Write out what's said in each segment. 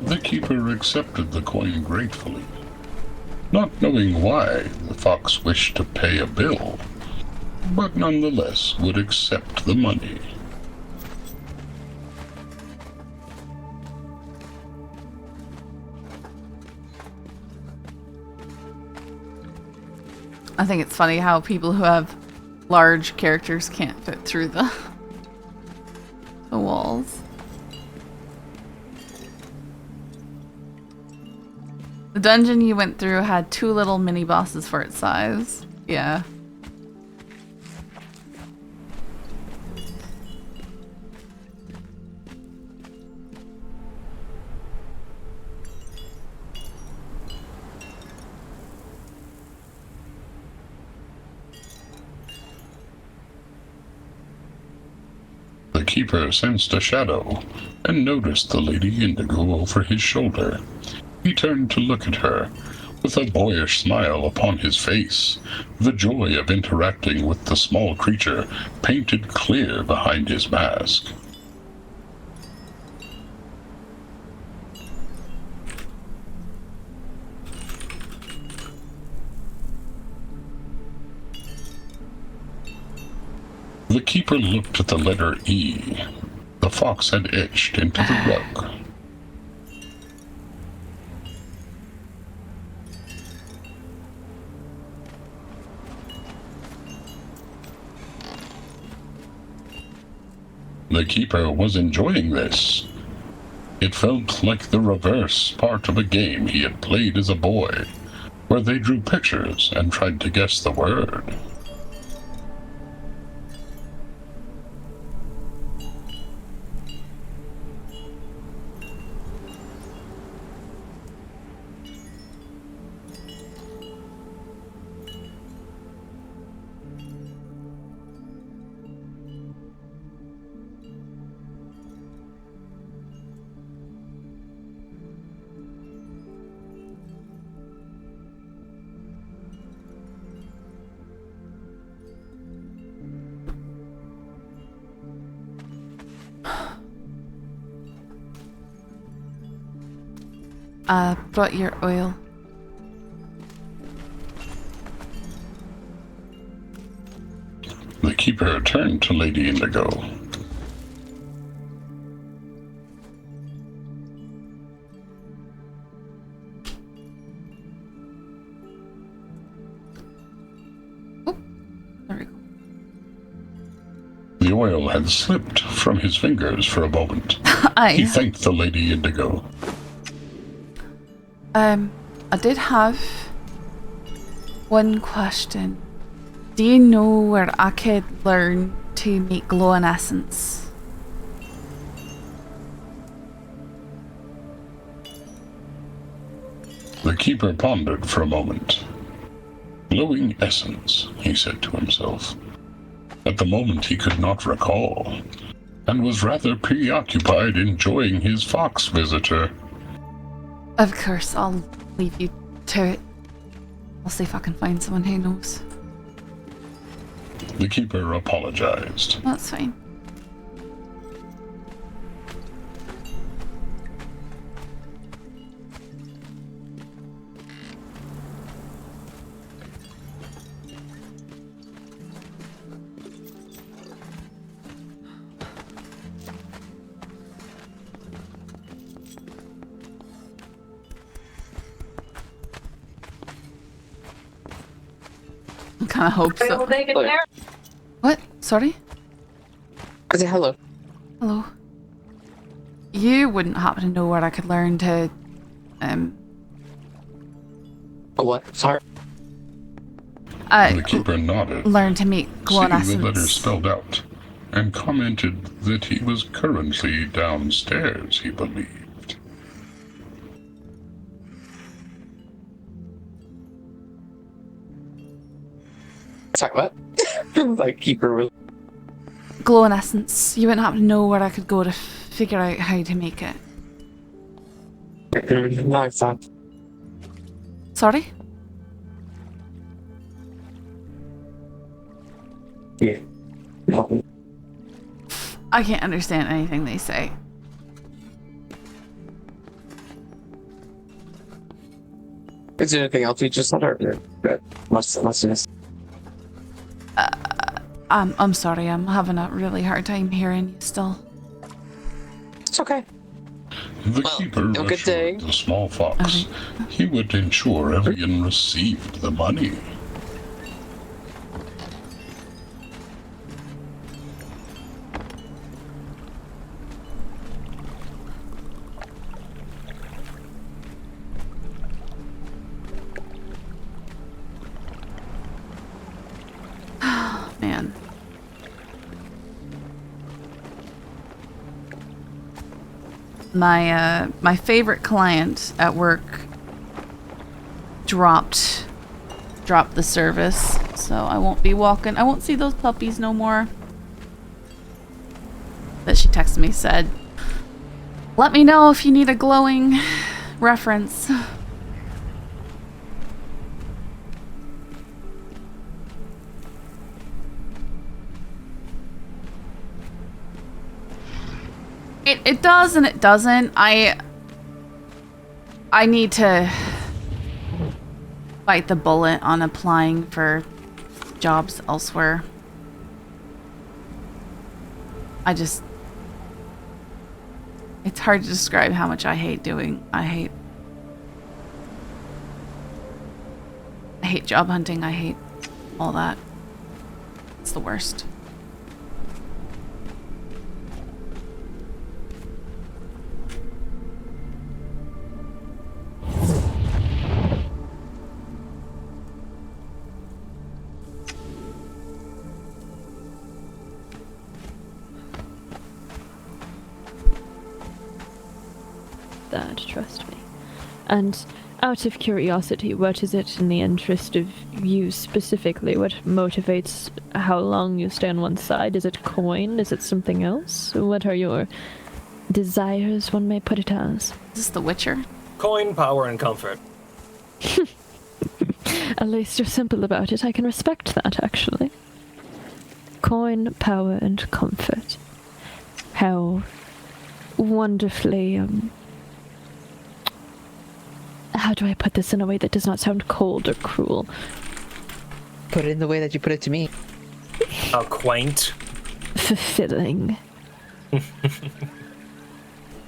The keeper accepted the coin gratefully, not knowing why the fox wished to pay a bill, but nonetheless would accept the money. I think it's funny how people who have large characters can't fit through the walls. The dungeon you went through had 2 little mini bosses for its size. Yeah. The keeper sensed a shadow and noticed the Lady Indigo over his shoulder. He turned to look at her, with a boyish smile upon his face, the joy of interacting with the small creature painted clear behind his mask. The keeper looked at the letter E. The fox had etched into the rug. The keeper was enjoying this. It felt like the reverse part of a game he had played as a boy, where they drew pictures and tried to guess the word. Brought your oil. The keeper turned to Lady Indigo. Oh, there we go. The oil had slipped from his fingers for a moment. He thanked the Lady Indigo. I did have one question. Do you know where I could learn to make glowing essence? The keeper pondered for a moment. Glowing essence, he said to himself. At the moment he could not recall, and was rather preoccupied enjoying his fox visitor. Of course, I'll leave you to it. I'll see if I can find someone who knows. The keeper apologized. That's fine. I kind of hope so. What? Sorry? I say hello. Hello. You wouldn't happen to know where I could learn to, What? Sorry. The keeper nodded, learn to make glowing essence. seeing the letters spelled out, and commented that he was currently downstairs, he believed. Sorry, what? Like, keeper was... Glowing essence. You wouldn't happen to know where I could go to figure out how to make it. No, it's not. Sorry? Yeah. No. I can't understand anything they say. Is there anything else you just said, or must miss? I'm sorry, I'm having a really hard time hearing you still. It's okay. The Well, keeper have a good day. assured the small fox he would ensure everyone received the money. Man. My favorite client at work dropped the service, so I won't see those puppies no more. But she texted me, said, "Let me know if you need a glowing reference." It does and it doesn't. I need to bite the bullet on applying for jobs elsewhere. It's hard to describe how much I hate job hunting. I hate all that. It's the worst. That, trust me. And out of curiosity, what is it in the interest of you specifically? What motivates how long you stay on one side? Is it coin? Is it something else? What are your desires, one may put it as? Is this The Witcher? Coin, power, and comfort. At least you're simple about it. I can respect that, actually. Coin, power, and comfort. How wonderfully, how do I put this in a way that does not sound cold or cruel? Put it in the way that you put it to me. How quaint. Fulfilling.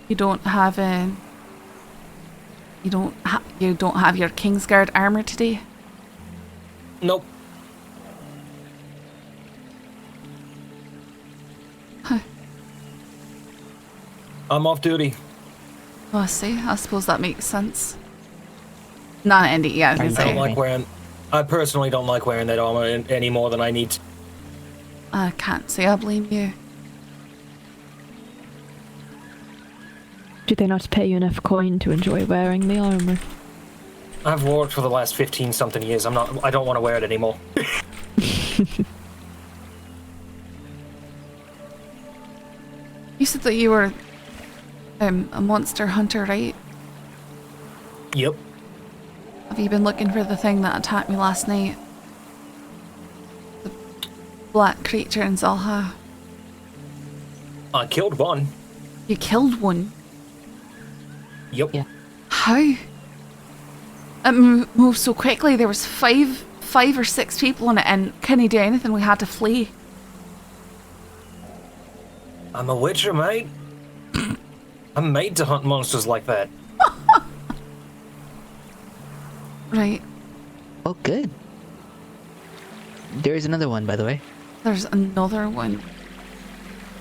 You don't have you don't have your Kingsguard armor today? Nope. Huh. I'm off duty. Oh, I see. I suppose that makes sense. Not Andy, yeah, I was I gonna don't say. like wearing. I personally don't like wearing that armor any more than I need to. I can't say I blame you. Do they not pay you enough coin to enjoy wearing the armor? I've wore it for the last 15-something years. I don't want to wear it anymore. You said that you were a monster hunter, right? Yep. Have you been looking for the thing that attacked me last night? The black creature in Zalha. I killed one. You killed one? Yep. Yeah. How? It moved so quickly. There was five or six people in it and couldn't do anything. We had to flee. I'm a witcher, mate. I'm made to hunt monsters like that. Right. Oh, good. There is another one, by the way. There's another one.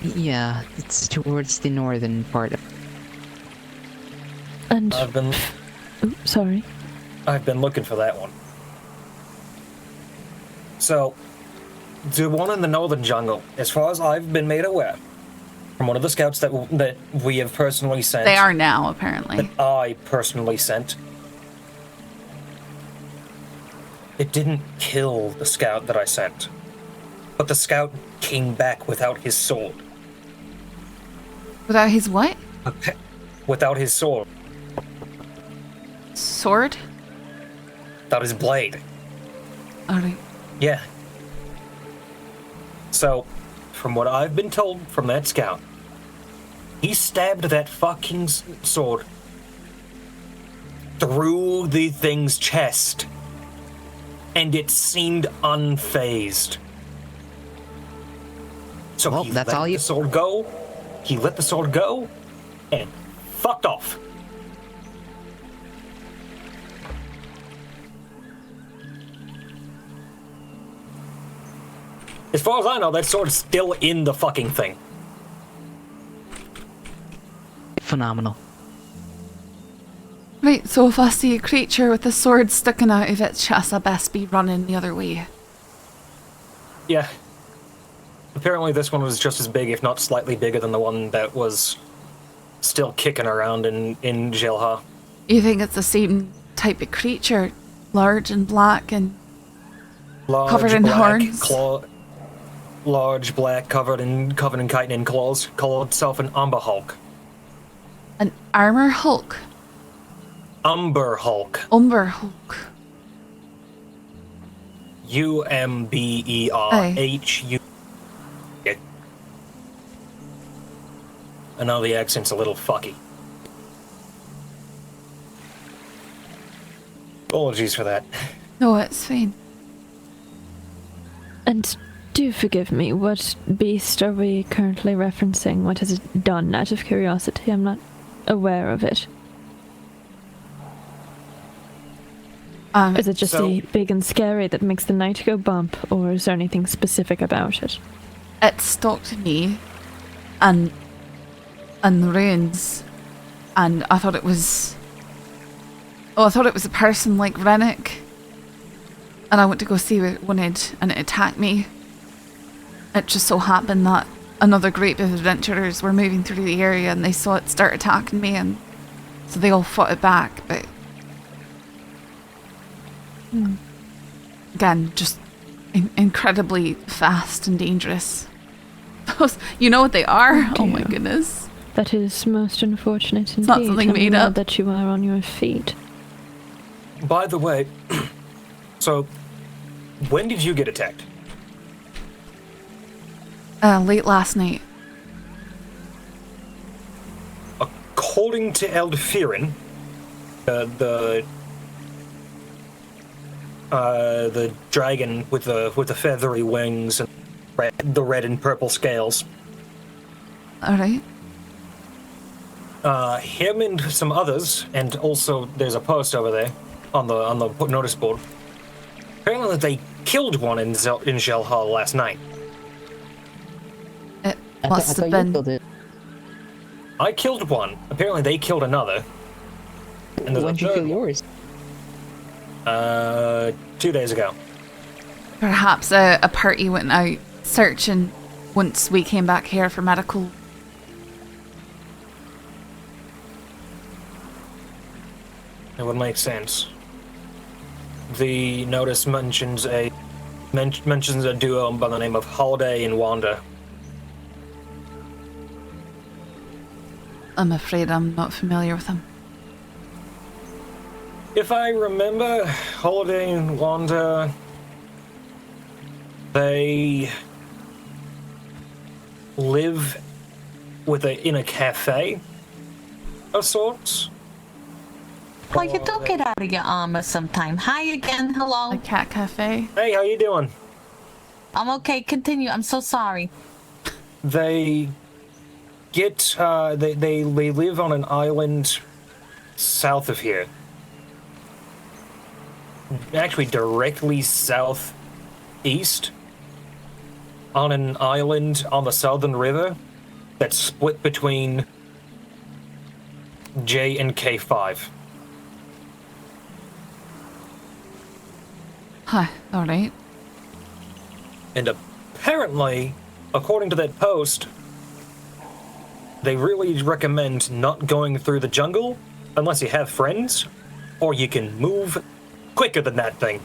Yeah, it's towards the northern part. And... I've been sorry. looking for that one. So, the one in the northern jungle, as far as I've been made aware, from one of the scouts that we have personally sent. They are now, apparently. That I personally sent. It didn't kill the scout that I sent, but the scout came back without his sword. Without his what? Without his sword. Sword? Without his blade. Alright. Yeah. So, from what I've been told from that scout, he stabbed that fucking sword through the thing's chest, and it seemed unfazed. So Well, he that's let all you- the sword go. He let the sword go, and fucked off. As far as I know, that sword's still in the fucking thing. Phenomenal. Right, so if I see a creature with a sword sticking out of its chest, I best be running the other way. Yeah. Apparently this one was just as big, if not slightly bigger than the one that was still kicking around in Jelha. You think it's the same type of creature? Large and black and Large, covered in black, horns? Large, black, covered in chitin claws, called itself an Umber Hulk. an armor hulk? Umber Hulk. Umber hulk. UMBERHU. I know the accent's a little fucky. Apologies for that. No, it's fine. And do forgive me, what beast are we currently referencing? What has it done, out of curiosity? I'm not aware of it. Is it just So- big and scary that makes the night go bump, or is there anything specific about it? It stalked me and the ruins, and I thought it was a person like Rennick, and I went to go see what it wanted, and it attacked me. It just so happened that another group of adventurers were moving through the area and they saw it start attacking me, and so they all fought it back, but again, just incredibly fast and dangerous. You know what they are? Oh my dear. goodness. That is most unfortunate indeed. not something I'm made glad up. that you are on your feet. By the way, so when did you get attacked? Late last night. According to Eldefirin, the dragon with the feathery wings and the red and purple scales. Alright. Him and some others, and also there's a post over there on the notice board. Apparently they killed one in Jelha last night. It I must thought have you been. killed it. I killed one. Apparently they killed another. And there's When a did you third kill yours? 2 days ago. Perhaps a party went out searching once we came back here for medical. It would make sense. The notice mentions a duo by the name of Holiday and Wanda. I'm afraid I'm not familiar with them. If I remember, Holiday and Wanda, they live in a cafe of sorts. Well, you do get out of your armor sometime. Hi again. Hello. A cat cafe. Hey, how you doing? I'm okay. Continue. I'm so sorry. They get they live on an island south of here. Actually, directly southeast on an island on the southern river that's split between J and K5. Huh, alright. And apparently, according to that post, they really recommend not going through the jungle unless you have friends, or you can move quicker than that thing.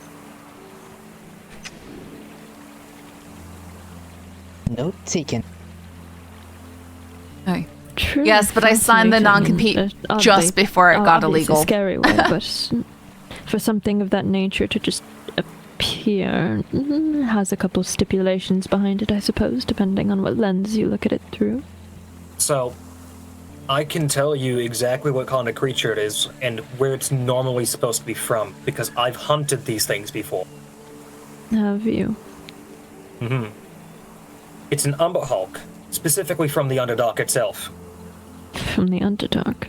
Note taken. Aye. True. Yes, but I signed the fascinating, non-compete oddly- just before it got obviously illegal. Scary way, but for something of that nature to just appear has a couple stipulations behind it, I suppose, depending on what lens you look at it through. So, I can tell you exactly what kind of creature it is and where it's normally supposed to be from, because I've hunted these things before. Have you? Mm-hmm. It's an Umber Hulk, specifically from the Underdark itself. From the Underdark?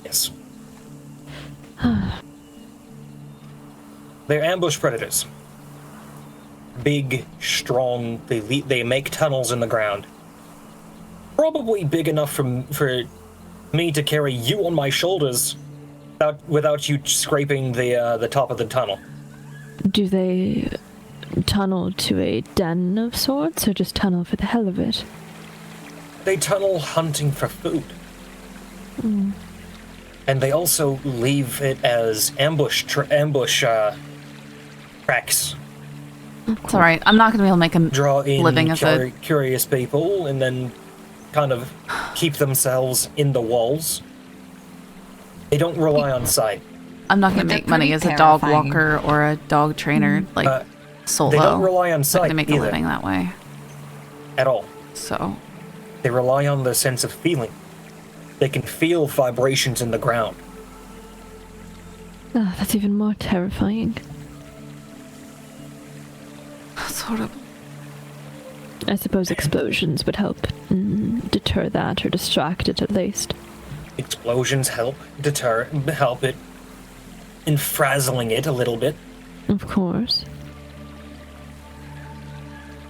Yes. They're ambush predators. Big, strong, they make tunnels in the ground. Probably big enough for me to carry you on my shoulders without you scraping the top of the tunnel. Do they tunnel to a den of sorts, or just tunnel for the hell of it? They tunnel hunting for food. Mm. And they also leave it as ambush tracks. It's alright. I'm not going to be able to make a Draw in living as a... curious people and then kind of keep themselves in the walls. They don't rely on sight. I'm not going to They're make money pretty as a dog terrifying. walker or a dog trainer, like solo. They don't rely on I'm not sight going to make a either, living that way. at all. So, They rely on their sense of feeling. They can feel vibrations in the ground. Oh, that's even more terrifying. that's horrible. I suppose explosions would help deter that, or distract it at least. Explosions help it in frazzling it a little bit. Of course.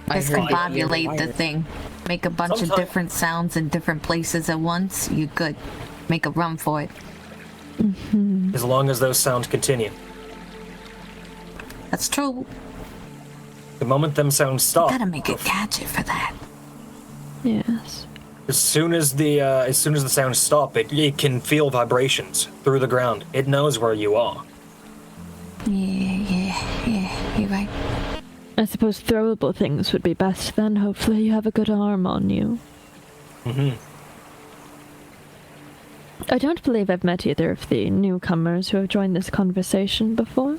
Discombobulate the thing. Make a bunch of Sometimes- different sounds in different places at once. You good. Make a run for it. As long as those sounds continue. That's true. The moment them sounds stop, Gotta make a gadget for that. Yes. as soon as the sounds stop, it can feel vibrations through the ground. It knows where you are. Yeah. You're right. I suppose throwable things would be best then. Hopefully you have a good arm on you. Mm-hmm. I don't believe I've met either of the newcomers who have joined this conversation before.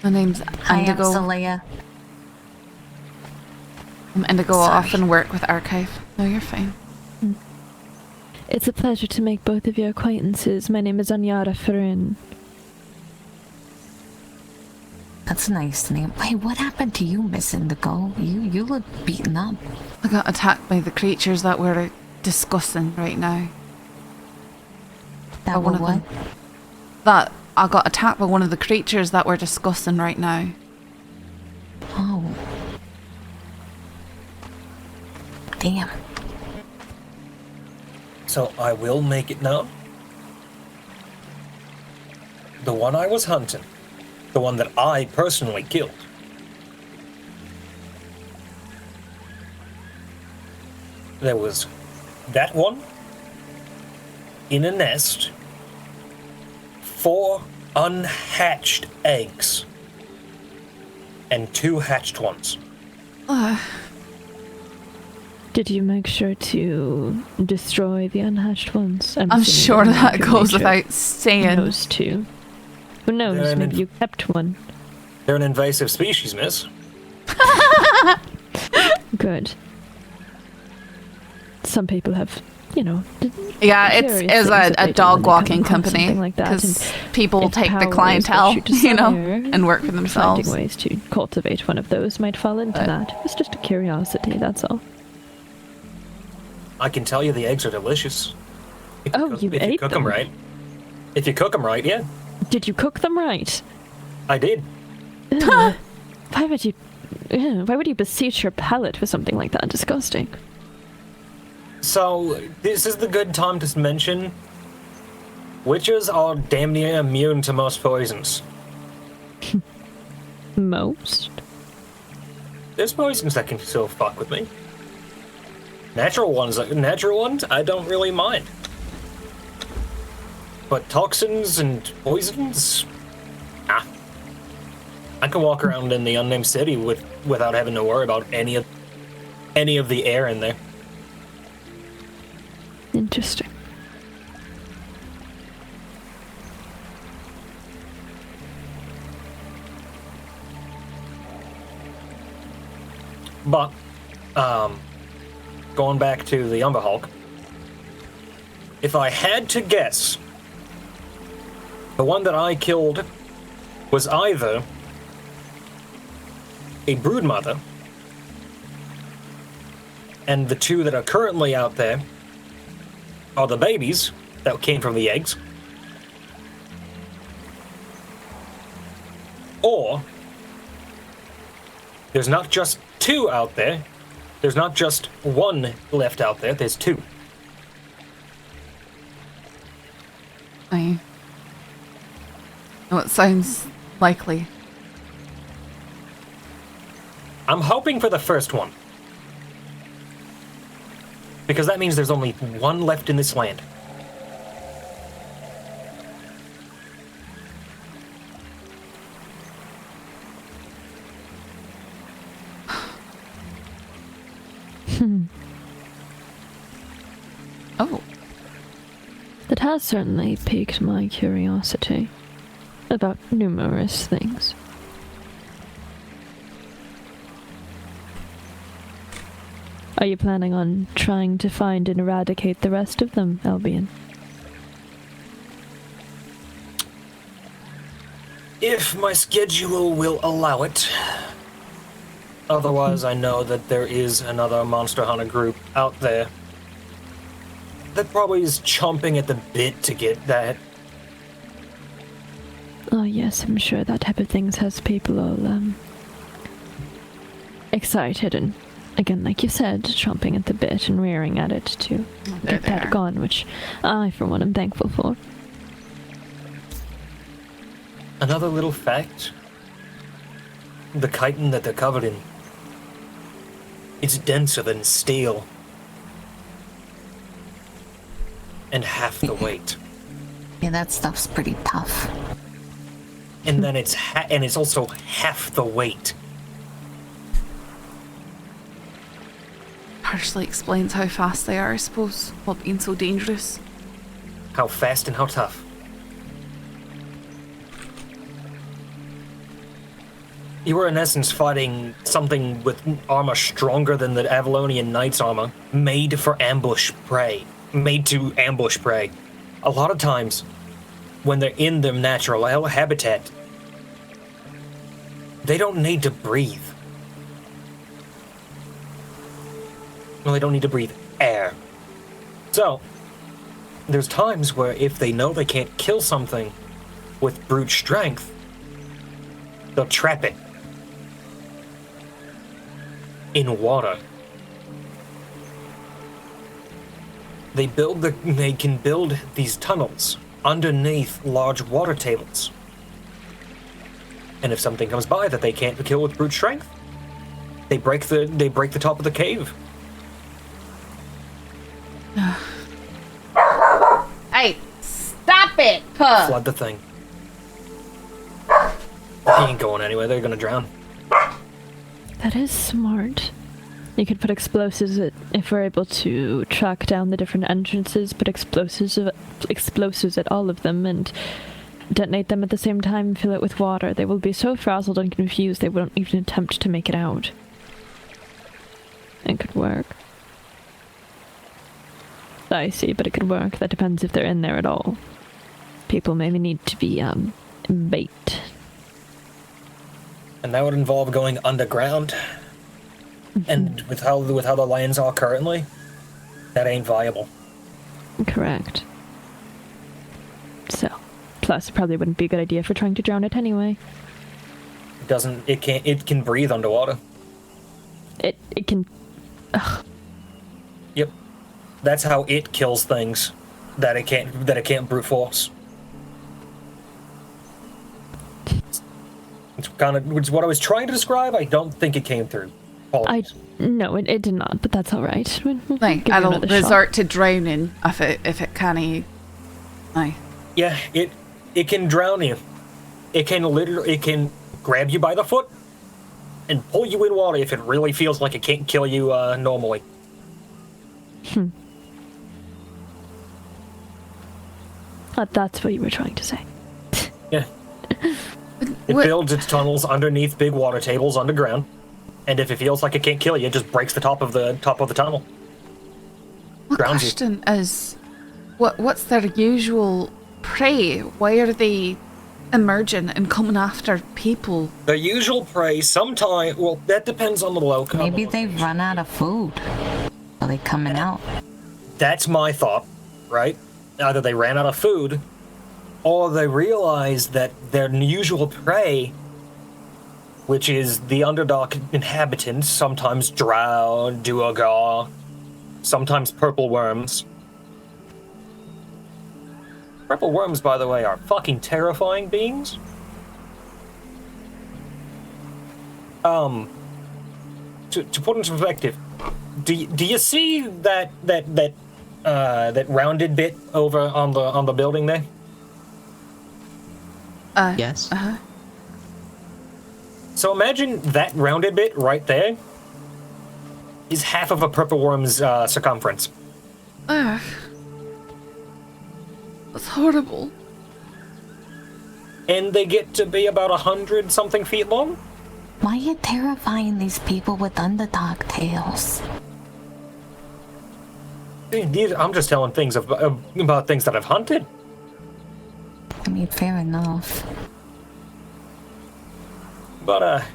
My name's Hi, Indigo. Azalea. I'm Indigo. I Sorry. often work with Archive. No, you're fine. It's a pleasure to make both of your acquaintances. My name is Anyara Farin. That's a nice name. Wait, what happened to you, Miss Indigo? You look beaten up. I got attacked by the creatures that we're discussing right now. That By one one of what? them. That I got attacked by one of the creatures that we're discussing right now. Oh. Damn. So I will make it known. The one I was hunting, the one that I personally killed, there was that one in a nest, 4 unhatched eggs, and 2 hatched ones. Did you make sure to destroy the unhatched ones? I'm assuming sure you that can goes make sure without saying. Those two. Who knows? They're an Maybe you kept one. They're an invasive species, miss. Good. Some people have, Yeah, it's curious is things that a they do dog when they come walking across company something like that, because and people its take the powers, clientele, what you desire, and work for themselves. finding ways to cultivate one of those might fall into that. It was just a curiosity, that's all. I can tell you the eggs are delicious. If Oh, cook- you if you ate cook them them? right. If you cook them right, yeah, Did you cook them right? I did. Why would you? Why would you beseech your palate with something like that? Disgusting. So, this is the good time to mention witches are damn near immune to most poisons. Most. There's poisons that can still fuck with me. Natural ones, I don't really mind. But toxins and poisons, I can walk around in the unnamed city without having to worry about any of the air in there. Interesting. But, going back to the Umber Hulk, if I had to guess, the one that I killed was either a broodmother, and the two that are currently out there are the babies that came from the eggs, or there's not just two out there, there's not just one left out there, there's two. Aye. Oh, it sounds likely. I'm hoping for the first one, because that means there's only one left in this land. Oh. That has certainly piqued my curiosity about numerous things. Are you planning on trying to find and eradicate the rest of them, Albion? If my schedule will allow it. Otherwise, I know that there is another Monster Hunter group out there that probably is chomping at the bit to get that. Oh yes, I'm sure that type of things has people all, excited and, again, like you said, chomping at the bit and rearing at it to get that gone, which I, for one, am thankful for. Another little fact. The chitin that they're covered in, it's denser than steel. And half the weight. Yeah, that stuff's pretty tough. And then it's also half the weight. Partially explains how fast they are, I suppose, while being so dangerous. How fast and how tough. You were in essence fighting something with armor stronger than the Avalonian Knight's armor, made for ambush prey. Made to ambush prey. A lot of times, when they're in their natural habitat, they don't need to breathe. Well, they don't need to breathe air. So, there's times where if they know they can't kill something with brute strength, they'll trap it in water. They can build these tunnels underneath large water tables. And if something comes by that they can't kill with brute strength, they break the top of the cave. Hey, stop it, puh! Flood the thing. They ain't going anywhere, they're gonna drown. That is smart. You could put explosives if we're able to track down the different entrances, put explosives at all of them and detonate them at the same time and fill it with water. They will be so frazzled and confused they won't even attempt to make it out. It could work. I see, but it could work. That depends if they're in there at all. People maybe need to be, bait. And that would involve going underground. And with how the lands are currently, that ain't viable. Correct. So, plus it probably wouldn't be a good idea for trying to drown it anyway. It can breathe underwater. It can. Ugh. Yep. That's how it kills things that it can't brute force. It's what I was trying to describe. I don't think it came through. No, it did not, but that's all right. Like, I'll resort to drowning if it can't. Aye. Yeah, it can drown you. It can grab you by the foot and pull you in water if it really feels like it can't kill you normally. That's what you were trying to say. Yeah. It builds its tunnels underneath big water tables underground, and if it feels like it can't kill you, it just breaks the top of the tunnel. grounds you. question is, what's their usual prey? Why are they emerging and coming after people? The usual prey, sometimes, well, that depends on the location. Maybe they've run out of food. Are they coming out? That's my thought, right? Either they ran out of food, or they realize that their usual prey, which is the Underdark inhabitants, sometimes drow, duergar, sometimes purple worms. Purple worms, by the way, are fucking terrifying beings. To put into perspective, do you see that rounded bit over on the building there? Yes. So imagine that rounded bit right there is half of a purple worm's circumference. Ugh. That's horrible. And they get to be about 100-something feet long? Why are you terrifying these people with Underdark tales? I'm just telling things about things that I've hunted. I mean, fair enough. But,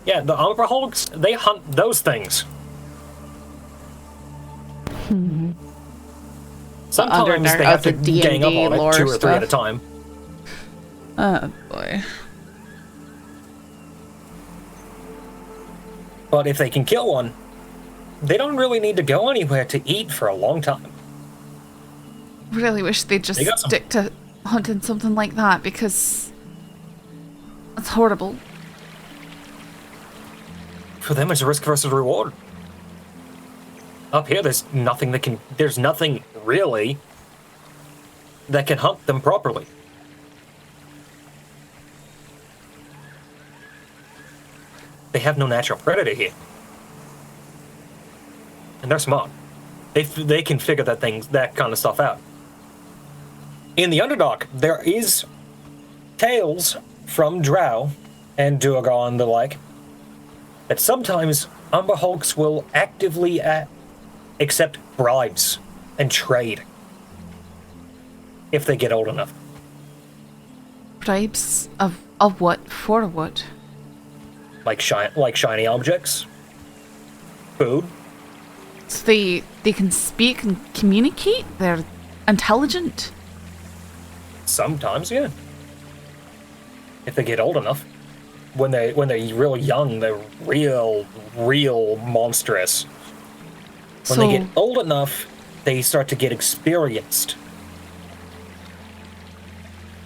yeah, the Umbra Hulks, they hunt those things. Sometimes they have to gang up on it 2 or 3 at a time. Oh, boy. But if they can kill one, they don't really need to go anywhere to eat for a long time. Really wish they'd just stick to hunting something like that, because it's horrible. For them, it's a risk versus reward. Up here, there's nothing really that can hunt them properly. They have no natural predator here. And they're smart. They can figure that kind of stuff out. In the Underdark, there is tales from drow and duergar and the like that sometimes Umber Hulks will actively accept bribes and trade if they get old enough. Bribes of what? For what? Like shiny objects, food. So they can speak and communicate? They're intelligent? Sometimes, yeah. If they get old enough. When they're real young, they're real monstrous. When they get old enough, they start to get experienced.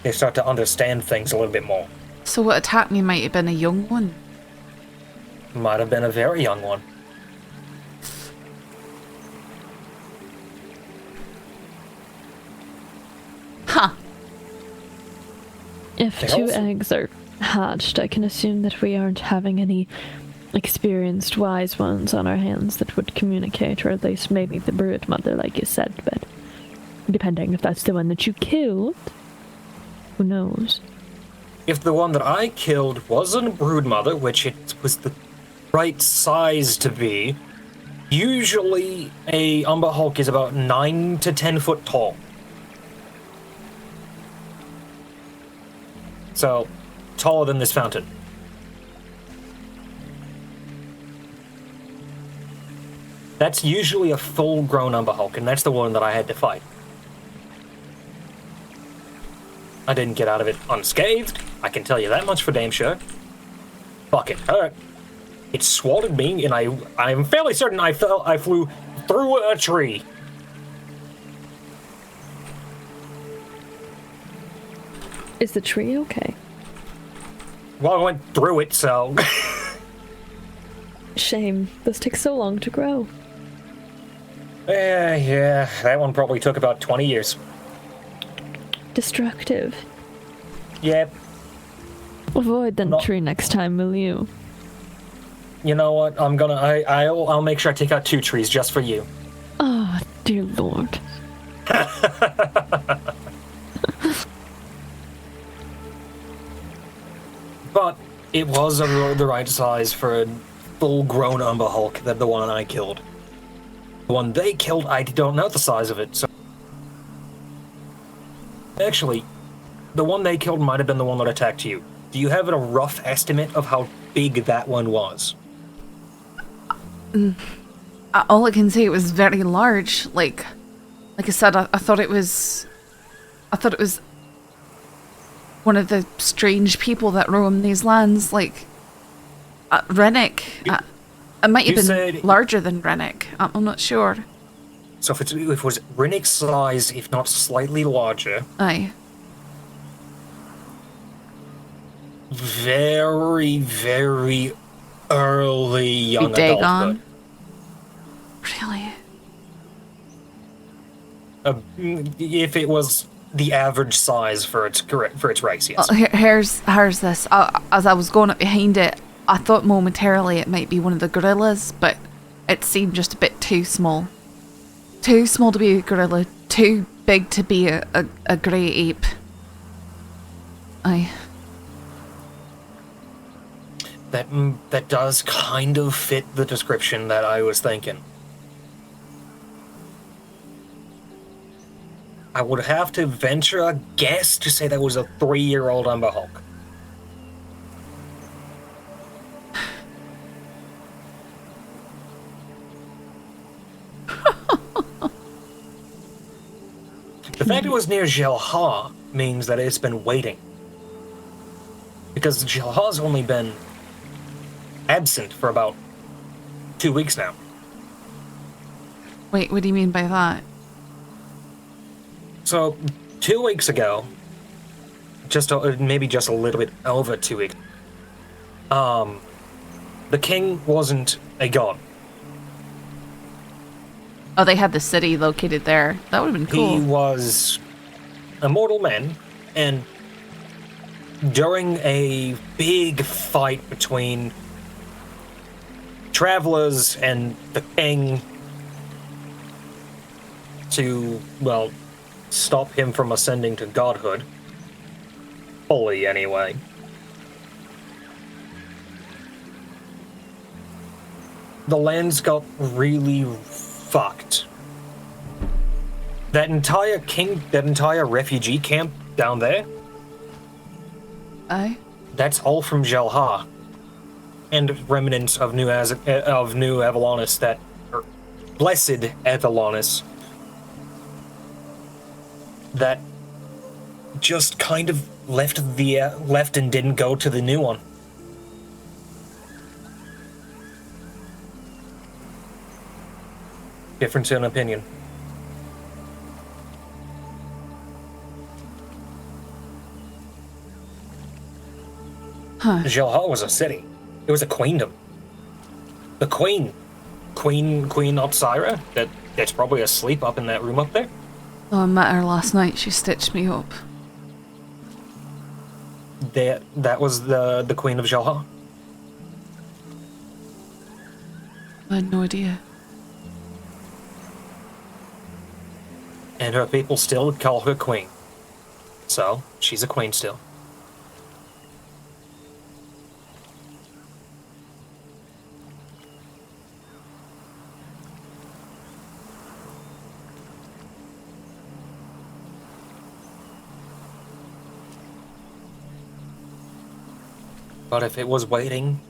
They start to understand things a little bit more. So what attacked me might have been a young one? Might have been a very young one. Huh. If two eggs are hatched, I can assume that we aren't having any experienced wise ones on our hands that would communicate, or at least maybe the brood mother, like you said, but depending if that's the one that you killed, who knows? If the one that I killed wasn't a brood mother, which it was the right size to be, usually a Umber Hulk is about 9 to 10 foot tall. So, taller than this fountain. That's usually a full-grown Umber Hulk, and that's the one that I had to fight. I didn't get out of it unscathed, I can tell you that much for damn sure. Fuck, it hurt. It swatted me, and I'm fairly certain I flew through a tree. Is the tree okay? Well, I went through it, so... Shame. This takes so long to grow. Yeah, that one probably took about 20 years. Destructive. Yep. Avoid the tree next time, will you? You know what? I'll make sure I take out 2 trees just for you. Oh, dear Lord. But it was the right size for a full-grown Umber Hulk, the one I killed. The one they killed, I don't know the size of it, so... Actually, the one they killed might have been the one that attacked you. Do you have a rough estimate of how big that one was? All I can say, it was very large. Like I said, I thought it was one of the strange people that roam these lands. Like Rennick. It might have been larger than Rennick. I'm not sure. So if it was Rennick's size, if not slightly larger. Aye. Very, very early young adulthood. Really? If it was the average size for its race, yes. Well, here's this. As I was going up behind it, I thought momentarily it might be one of the gorillas, but it seemed just a bit too small. Too small to be a gorilla, too big to be a grey ape. Aye. That does kind of fit the description that I was thinking. I would have to venture a guess to say that was a 3-year-old Umber Hulk. The fact it was near Jelha means that it's been waiting. Because Jelha's only been absent for about 2 weeks now. Wait, what do you mean by that? So, 2 weeks ago, maybe just a little bit over 2 weeks, the king wasn't a god. Oh, they had the city located there. That would have been cool. He was a mortal man, and during a big fight between travelers and the king to, well, stop him from ascending to godhood. Fully, anyway. The lands got really fucked. That entire refugee camp down there, Aye. that's all from Jelha. And remnants of New Avalonis Blessed Avalonis, that just kind of left and didn't go to the new one. Difference in opinion. Huh. Jelha was a city. It was a queendom. The Queen Otsira, that's probably asleep up in that room up there. Oh, I met her last night. She stitched me up. That was the Queen of Jelha. I had no idea. And her people still call her queen. So, she's a queen still. But if it was waiting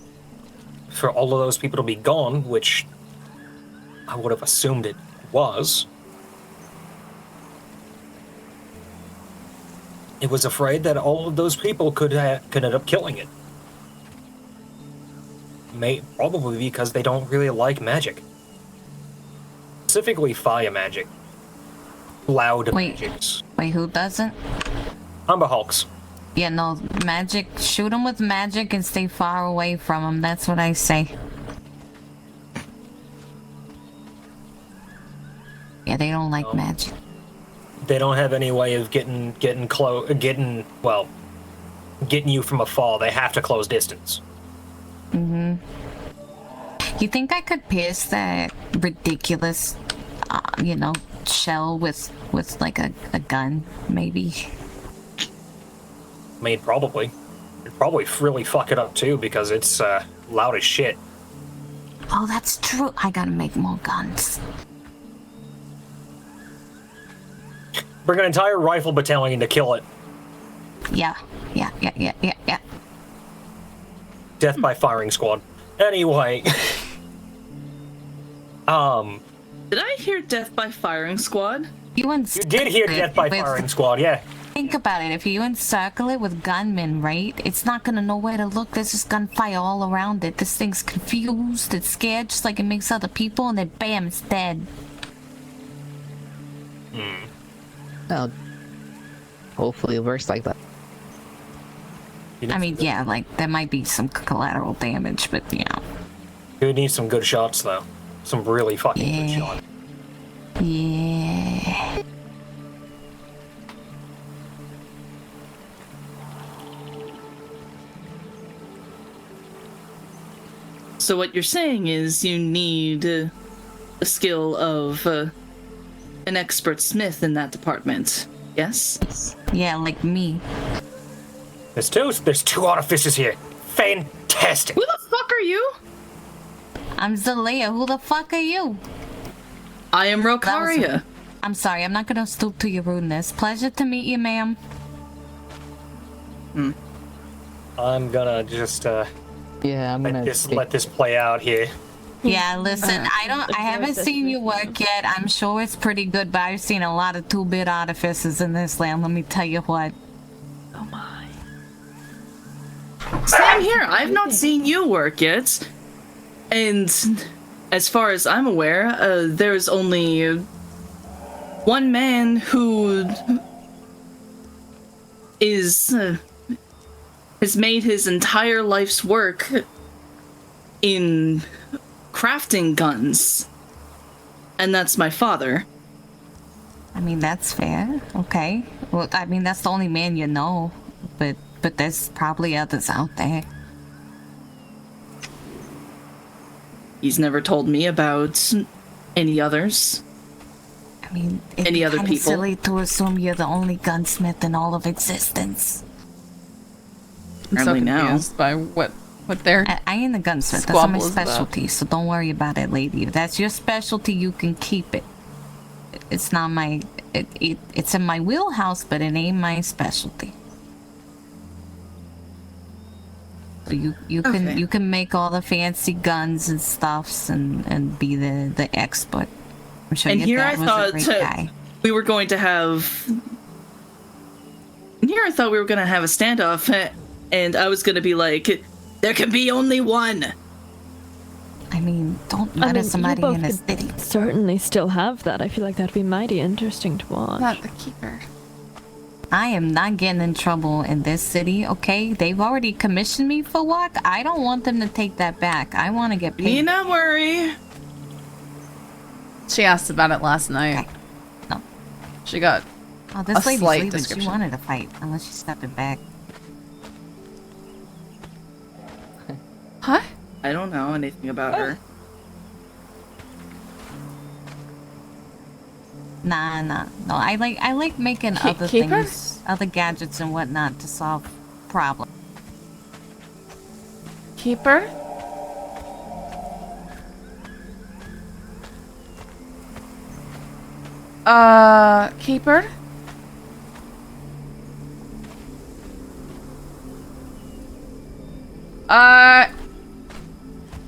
for all of those people to be gone, which I would have assumed it was, it was afraid that all of those people could end up killing it. Probably because they don't really like magic. Specifically fire magic. Loud magics. Wait, who doesn't? Umber Hulks. Yeah, no, magic. Shoot them with magic and stay far away from them. That's what I say. Yeah, they don't like magic. They don't have any way of getting you from afar. They have to close distance. You think I could pierce that ridiculous, shell with like a gun, maybe? I mean, probably. It'd probably really fuck it up too, because it's loud as shit. Oh, that's true. I gotta make more guns. Bring an entire rifle battalion to kill it. Yeah. Death by firing squad. Anyway. Did I hear death by firing squad? You did hear death by firing squad, yeah. Think about it. If you encircle it with gunmen, right? It's not gonna know where to look. There's just gunfire all around it. This thing's confused. It's scared, just like it makes other people, and then bam, it's dead. Well, hopefully it works like that. I mean, yeah, like there might be some collateral damage, but you know. You need some good shots, though. Some really fucking good shots. Yeah. So what you're saying is you need the skill of an expert smith in that department, yes? Yeah, like me. There's two artificers here. Fantastic. Who the fuck are you? I'm Zalea. Who the fuck are you? I am Rokaria. I'm sorry, I'm not gonna stoop to your rudeness. Pleasure to meet you, ma'am. I'm gonna just Yeah, I'm gonna let this play out here. Yeah, listen, I haven't seen you work yet. I'm sure it's pretty good, but I've seen a lot of 2-bit artificers in this land, let me tell you what. Oh my. Same here. I've not seen you work yet. And as far as I'm aware, there's only one man who has made his entire life's work in crafting guns, and that's my father. I mean, that's fair. Okay. Well, I mean, that's the only man you know, but there's probably others out there. He's never told me about any others. I mean, it'd Any be other kinda people? silly to assume you're the only gunsmith in all of existence. I'm so Apparently now. confused by what they're... I ain't a gunsmith. That's not my Squabbles about. specialty, so don't worry about it, lady. If that's your specialty, you can keep it. It's not my... It's in my wheelhouse, but it ain't my specialty. So you can make all the fancy guns and stuffs and be the expert. I'm sure And your here dad I was a thought great guy. we were going to have. And here I thought we were going to have a standoff, and I was going to be like, "There can be only one." I mean, don't I murder mean, somebody you in a both city. could certainly still have that. I feel like that'd be mighty interesting to watch. Not the keeper. I am not getting in trouble in this city, okay? They've already commissioned me for work. I don't want them to take that back. I want to get paid. Need not worry. She asked about it last night. Okay. No. She got Oh, this a lady's slight leaving. She description. wanted to fight, unless she's stepping back. Huh? I don't know anything about her. Nah. No, I like making other keeper? things, other gadgets and whatnot to solve problems. Keeper? Keeper?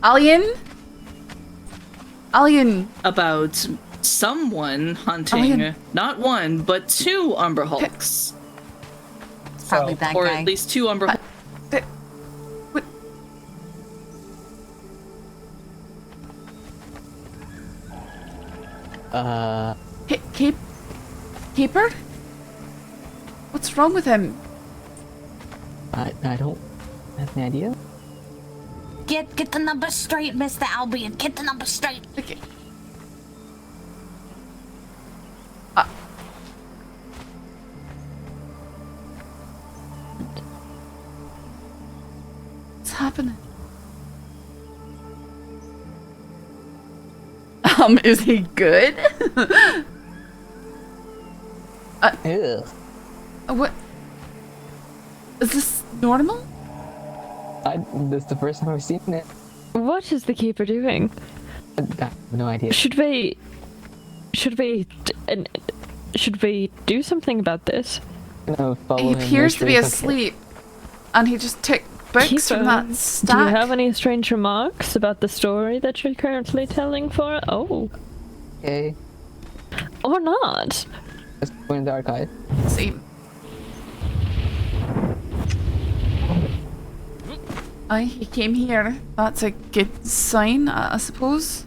Alien? Alien. About someone hunting Alien. not one but two Umber Hulks, It's probably that or guy. at least two Umber. What? Keeper? What's wrong with him? I don't have any idea. Get the number straight, Mr. Albion. Get the number straight. Okay. What's happening? Is he good? Ew. What? Is this normal? This is the first time I've seen it. What is the keeper doing? I have no idea. Should we Should we do something about this? No, follow He him, make appears sure to be he's okay. asleep, and he just took books from that Do you stack. have any strange remarks about the story that you're currently telling for? Oh, Okay, or not? let's go in the archive. See. Aye, he came here. That's a good sign, I suppose.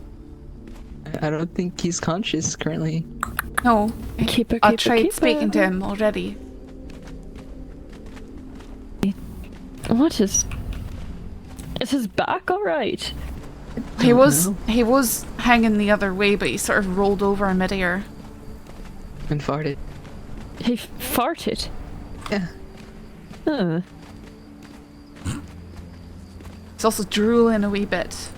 I don't think he's conscious currently. No, Keeper, I keeper, tried keeper. speaking to him already. What is... Is his back alright? He was hanging the other way, but he sort of rolled over in midair. And farted. He farted? Yeah. Huh. He's also drooling a wee bit.